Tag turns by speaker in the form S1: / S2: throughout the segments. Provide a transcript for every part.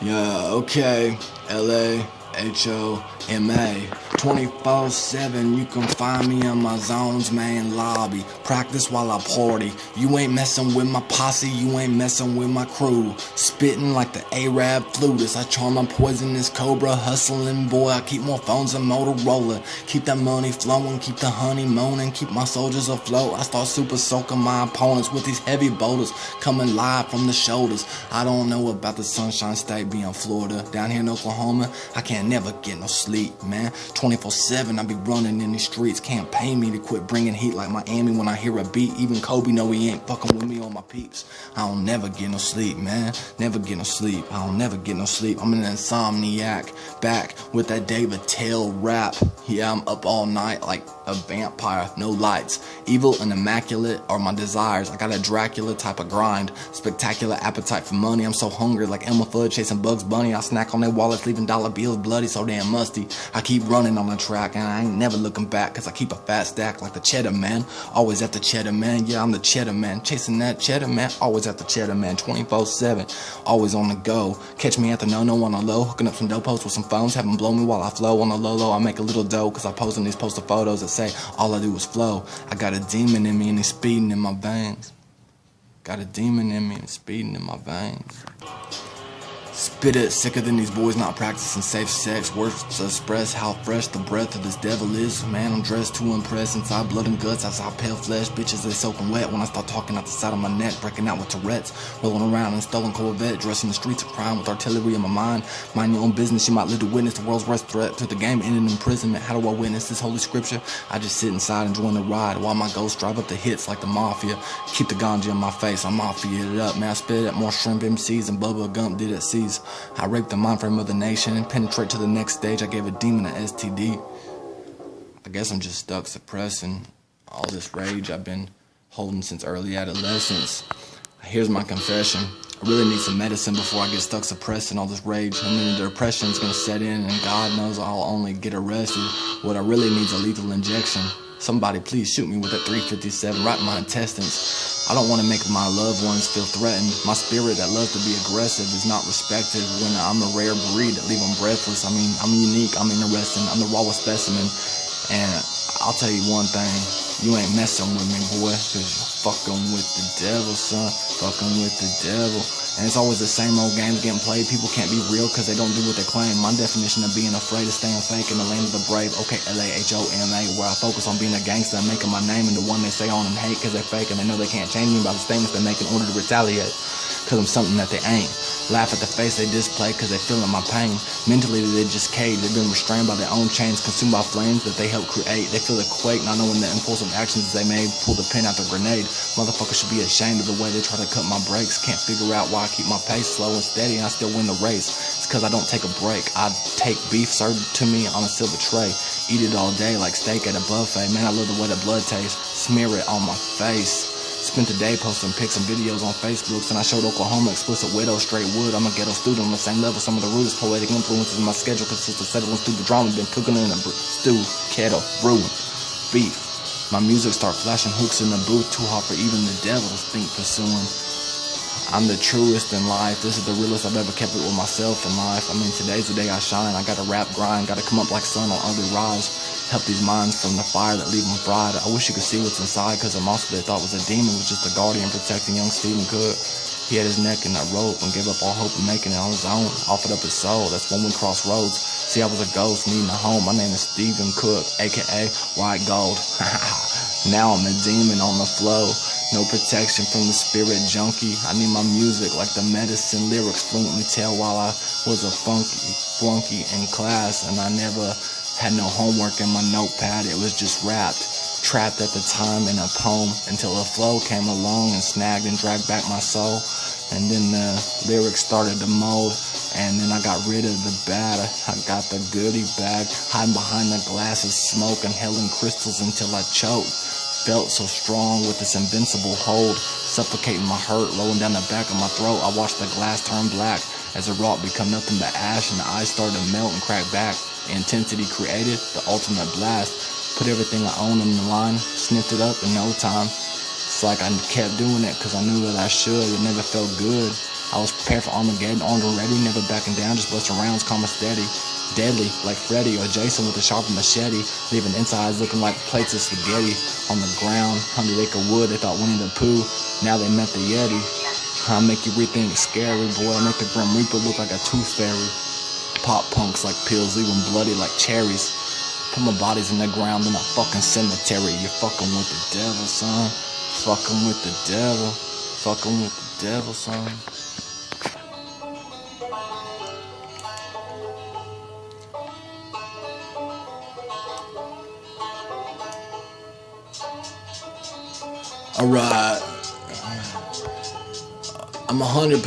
S1: Yeah, okay. LAHOMA 24/7, you can find me in my zone's main lobby. Practice while I party. You ain't messing with my posse, you ain't messing with my crew. Spitting like the Arab flutist, I charm my poisonous cobra. Hustling, boy, I keep more phones than Motorola. Keep that money flowing, keep the honey moaning, keep my soldiers afloat. I start super soaking my opponents with these heavy boulders coming live from the shoulders. I don't know about the Sunshine State being Florida. Down here in Oklahoma, I can't never get no sleep, man. 24/7, I be running in these streets. Can't pay me to quit bringing heat like Miami when I hear a beat. Even Kobe know he ain't fucking with me on my peeps. I don't never get no sleep, man. Never get no sleep. I don't never get no sleep. I'm an insomniac. Back with that David Tell rap. Yeah, I'm up all night like a vampire. No lights. Evil and immaculate are my desires. I got a Dracula type of grind. Spectacular appetite for money. I'm so hungry like Elmer Fudd chasing Bugs Bunny. I snack on their wallets, leaving dollar bills bloody so damn musty. I keep running on the track and I ain't never looking back, cause I keep a fat stack like the cheddar man. Always at the cheddar man, yeah, I'm the cheddar man. Chasing that cheddar man, always at the cheddar man. 24/7, always on the go. Catch me at the no-no on the low, hooking up some dope posts with some phones, have them blow me while I flow on the low-low. I make a little dough cause I post in these poster photos that say all I do is flow. I got a demon in me and he's speeding in my veins. Got a demon in me and speeding in my veins. Spit it, sicker than these boys not practicing safe sex. Words to express how fresh the breath of this devil is. Man, I'm dressed to impress. Inside blood and guts, outside pale flesh. Bitches, they soaking wet when I start talking out the side of my neck. Breaking out with Tourette's, rolling around in stolen Corvette. Dressing the streets of crime with artillery in my mind. Mind your own business, you might live to witness the world's worst threat to the game ending in imprisonment. How do I witness this holy scripture? I just sit inside enjoying the ride while my ghosts drive up the hits like the mafia. Keep the ganja in my face, I mafia it up. Man, I spit at more shrimp MCs than Bubba Gump did at C's. I raped the mind frame of the nation and penetrate to the next stage. I gave a demon an STD. I guess I'm just stuck suppressing all this rage I've been holding since early adolescence. Here's my confession. I really need some medicine before I get stuck suppressing all this rage. And then the depression's gonna set in and God knows I'll only get arrested. What I really need is a lethal injection. Somebody please shoot me with a 357 right in my intestines. I don't want to make my loved ones feel threatened. My spirit that loves to be aggressive is not respected when I'm a rare breed that leave them breathless. I mean, I'm unique, I'm interesting, I'm the rawest specimen. And I'll tell you one thing, you ain't messing with me, boy, cause you're fucking with the devil, son. Fucking with the devil. And it's always the same old games getting played. People can't be real cause they don't do what they claim. My definition of being afraid is staying fake in the land of the brave. Okay, LAHOMA, where I focus on being a gangster and making my name and the one they say on and hate cause they're fake and they know they can't change me by the statements they make in order to retaliate. Cause I'm something that they ain't. Laugh at the face they display cause they feeling my pain. Mentally they just caged. They've been restrained by their own chains, consumed by flames that they helped create. They feel a quake not knowing the impulsive actions they made. Pull the pin out the grenade. Motherfuckers should be ashamed of the way they try to cut my brakes. Can't figure out why I keep my pace slow and steady and I still win the race. It's cause I don't take a break. I take beef served to me on a silver tray. Eat it all day like steak at a buffet. Man, I love the way the blood tastes. Smear it on my face. Spent the day posting pics and videos on Facebook, and I showed Oklahoma explicit widow, straight wood. I'm a ghetto student on the same level. Some of the rudest poetic influences in my schedule consist of settling stupid drama. Been cooking in a stew, kettle, brewing, beef. My music start flashing hooks in the booth, too hard for even the devil to think pursuing. I'm the truest in life. This is the realest I've ever kept it with myself in life. I mean, today's the day I shine. I gotta rap grind, gotta come up like sun on early rise. Help these minds from the fire that leave them fried. I wish you could see what's inside, cause the monster they thought was a demon was just a guardian protecting young Stephen Cook. He had his neck in that rope and gave up all hope of making it on his own. Offered up his soul, that's when we crossed roads. See, I was a ghost needing a home. My name is Stephen Cook, aka White Gold. Now I'm a demon on the flow. No protection from the spirit junkie. I need my music like the medicine lyrics fluently tell while I was a flunky in class. And I never had no homework in my notepad. It was just trapped at the time in a poem until a flow came along and snagged and dragged back my soul. And then the lyrics started to mold. And then I got rid of the bad. I got the goodie bag, hiding behind the glass of smoke, inhaling crystals until I choked. Felt so strong with this invincible hold, suffocating my hurt, rolling down the back of my throat. I watched the glass turn black as the rock become nothing but ash, and the eyes started to melt and crack back. The intensity created the ultimate blast. Put everything I own on the line, sniffed it up in no time. It's like I kept doing it because I knew that I should. It never felt good. I was prepared for Armageddon, armed and ready, never backing down, just busting rounds, calm and steady. Deadly, like Freddy or Jason with a sharp machete, leaving insides looking like plates of spaghetti. On the ground, 100-acre wood, they thought Winnie the Pooh, now they meant the Yeti. I make you rethink scary, boy, I make the Grim Reaper look like a tooth fairy. Pop punks like pills, leave them bloody like cherries. Put my bodies in the ground in a fucking cemetery. You're fucking with the devil, son. Fucking with the devil. Fucking with the devil, son. Alright, I'm 100%,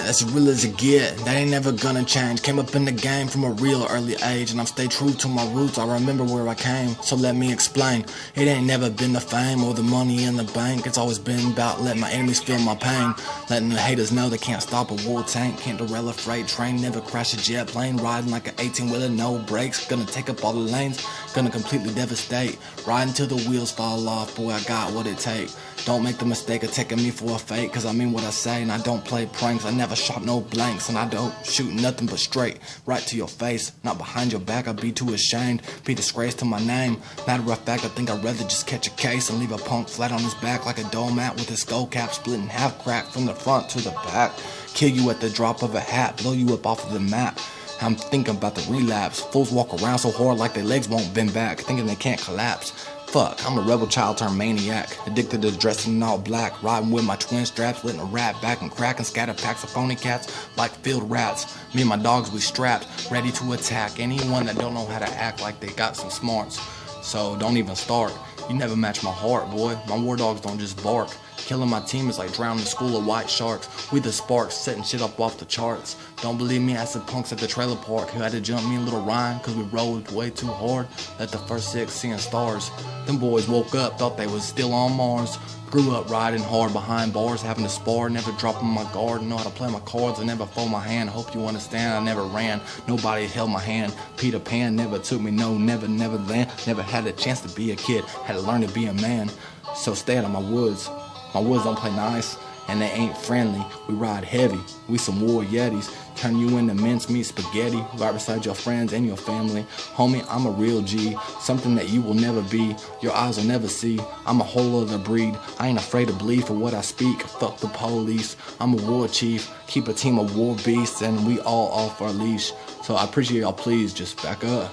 S1: that's as real as it get. That ain't never gonna change. Came up in the game from a real early age, and I've stayed true to my roots. I remember where I came, so let me explain. It ain't never been the fame or the money in the bank. It's always been about letting my enemies feel my pain. Letting the haters know they can't stop a war tank, can't derail a freight train, never crash a jet plane. Riding like an 18-wheeler, no brakes, gonna take up all the lanes, gonna completely devastate. Riding till the wheels fall off, boy, I got what it takes. Don't make the mistake of taking me for a fake, cause I mean what I say, and I don't play pranks. I never shot no blanks, and I don't shoot nothing but straight, right to your face, not behind your back. I'd be too ashamed, be disgraced to my name. Matter of fact, I think I'd rather just catch a case and leave a punk flat on his back like a doormat with his skull cap split in half, cracked from the front to the back. Kill you at the drop of a hat, blow you up off of the map. I'm thinking about the relapse. Fools walk around so hard like their legs won't bend back, thinking they can't collapse. Fuck, I'm a rebel child turned maniac, addicted to dressing in all black, riding with my twin straps, letting a rat back and crack and scatter packs of phony cats like field rats. Me and my dogs, we strapped, ready to attack anyone that don't know how to act like they got some smarts. So don't even start. You never match my heart, boy. My war dogs don't just bark. Killing my team is like drowning a school of white sharks. We the sparks, setting shit up off the charts. Don't believe me, ask the punks at the trailer park who had to jump me a little Ryan cause we rolled way too hard. Let the first six seeing stars. Them boys woke up, thought they was still on Mars. Grew up riding hard behind bars, having to spar, never dropping my guard. Know how to play my cards, I never fold my hand. Hope you understand, I never ran. Nobody held my hand. Peter Pan never took me, no, never land. Never had a chance to be a kid, had to learn to be a man. So stay out of my woods. My woods don't play nice, and they ain't friendly. We ride heavy, we some war yetis. Turn you into mincemeat spaghetti, right beside your friends and your family. Homie, I'm a real G, something that you will never be, your eyes will never see. I'm a whole other breed, I ain't afraid to bleed for what I speak. Fuck the police, I'm a war chief, keep a team of war beasts, and we all off our leash. So I appreciate y'all, please just back up,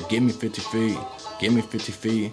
S1: give me 50 feet, give me 50 feet.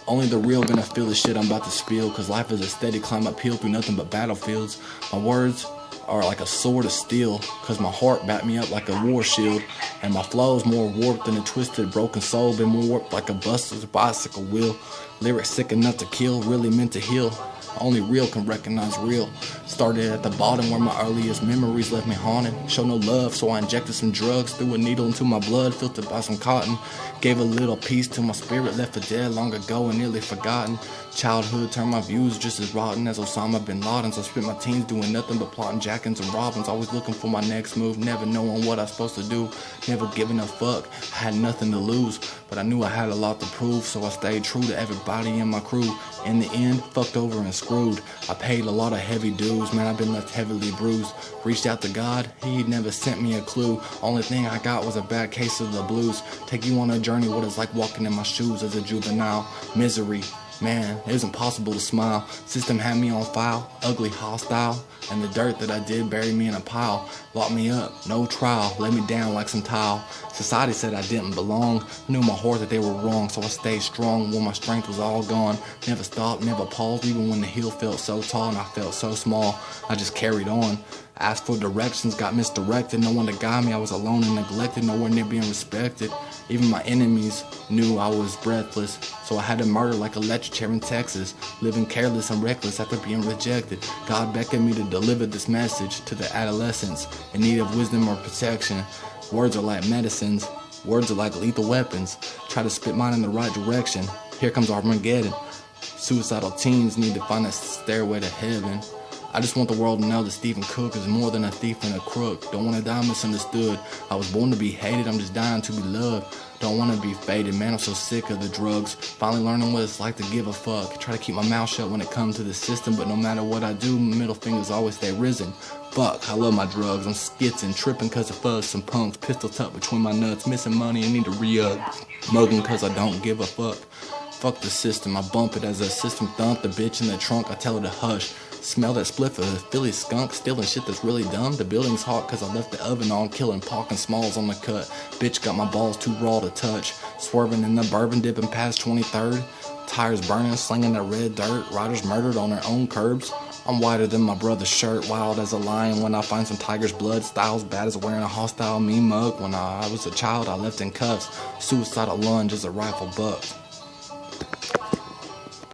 S1: Only the real gonna feel the shit I'm about to spill, cause life is a steady climb uphill through nothing but battlefields. My words are like a sword of steel, cause my heart backed me up like a war shield. And my flow's more warped than a twisted broken soul, been more warped like a busted bicycle wheel. Lyrics sick enough to kill, really meant to heal. Only real can recognize real. Started at the bottom where my earliest memories left me haunted. Show no love, so I injected some drugs, threw a needle into my blood, filtered by some cotton. Gave a little piece to my spirit, left for dead long ago and nearly forgotten. Childhood turned my views just as rotten as Osama bin Laden's. I spent my teens doing nothing but plotting jackins and robbins. Always looking for my next move, never knowing what I was supposed to do. Never giving a fuck, I had nothing to lose, but I knew I had a lot to prove, so I stayed true to everybody in my crew. In the end, fucked over and screwed. I paid a lot of heavy dues, man, I've been left heavily bruised. Reached out to God, he never sent me a clue. Only thing I got was a bad case of the blues. Take you on a journey, what it's like walking in my shoes as a juvenile. Misery, man, it was impossible to smile. System had me on file, ugly, hostile. And the dirt that I did buried me in a pile. Locked me up, no trial, laid me down like some tile. Society said I didn't belong. I knew in my heart that they were wrong, so I stayed strong when my strength was all gone. Never stopped, never paused, even when the hill felt so tall and I felt so small. I just carried on. Asked for directions, got misdirected. No one to guide me, I was alone and neglected, nowhere near being respected. Even my enemies knew I was breathless, so I had to murder like a lecture chair in Texas. Living careless and reckless after being rejected. God beckoned me to deliver this message to the adolescents in need of wisdom or protection. Words are like medicines, words are like lethal weapons. Try to spit mine in the right direction, here comes Armageddon. Suicidal teens need to find a stairway to heaven. I just want the world to know that Stephen Cook is more than a thief and a crook. Don't wanna die misunderstood. I was born to be hated, I'm just dying to be loved. Don't wanna be faded, man, I'm so sick of the drugs. Finally learning what it's like to give a fuck. Try to keep my mouth shut when it comes to the system, but no matter what I do, my middle fingers always stay risen. Fuck, I love my drugs, I'm skitzing, tripping cause of fuzz, some punks, pistol tucked between my nuts, missing money and need to re-up, mugging cause I don't give a fuck. Fuck the system, I bump it as a system thump, the bitch in the trunk, I tell her to hush. Smell that spliff of a Philly skunk, stealing shit that's really dumb. The building's hot cause I left the oven on, killing Pac and Smalls on the cut. Bitch got my balls too raw to touch. Swerving in the bourbon, dipping past 23rd. Tires burning, slinging that red dirt. Riders murdered on their own curbs. I'm whiter than my brother's shirt, wild as a lion when I find some tiger's blood. Styles bad as wearing a hostile mean mug. When I was a child, I left in cuffs. Suicidal lunge as a rifle buck.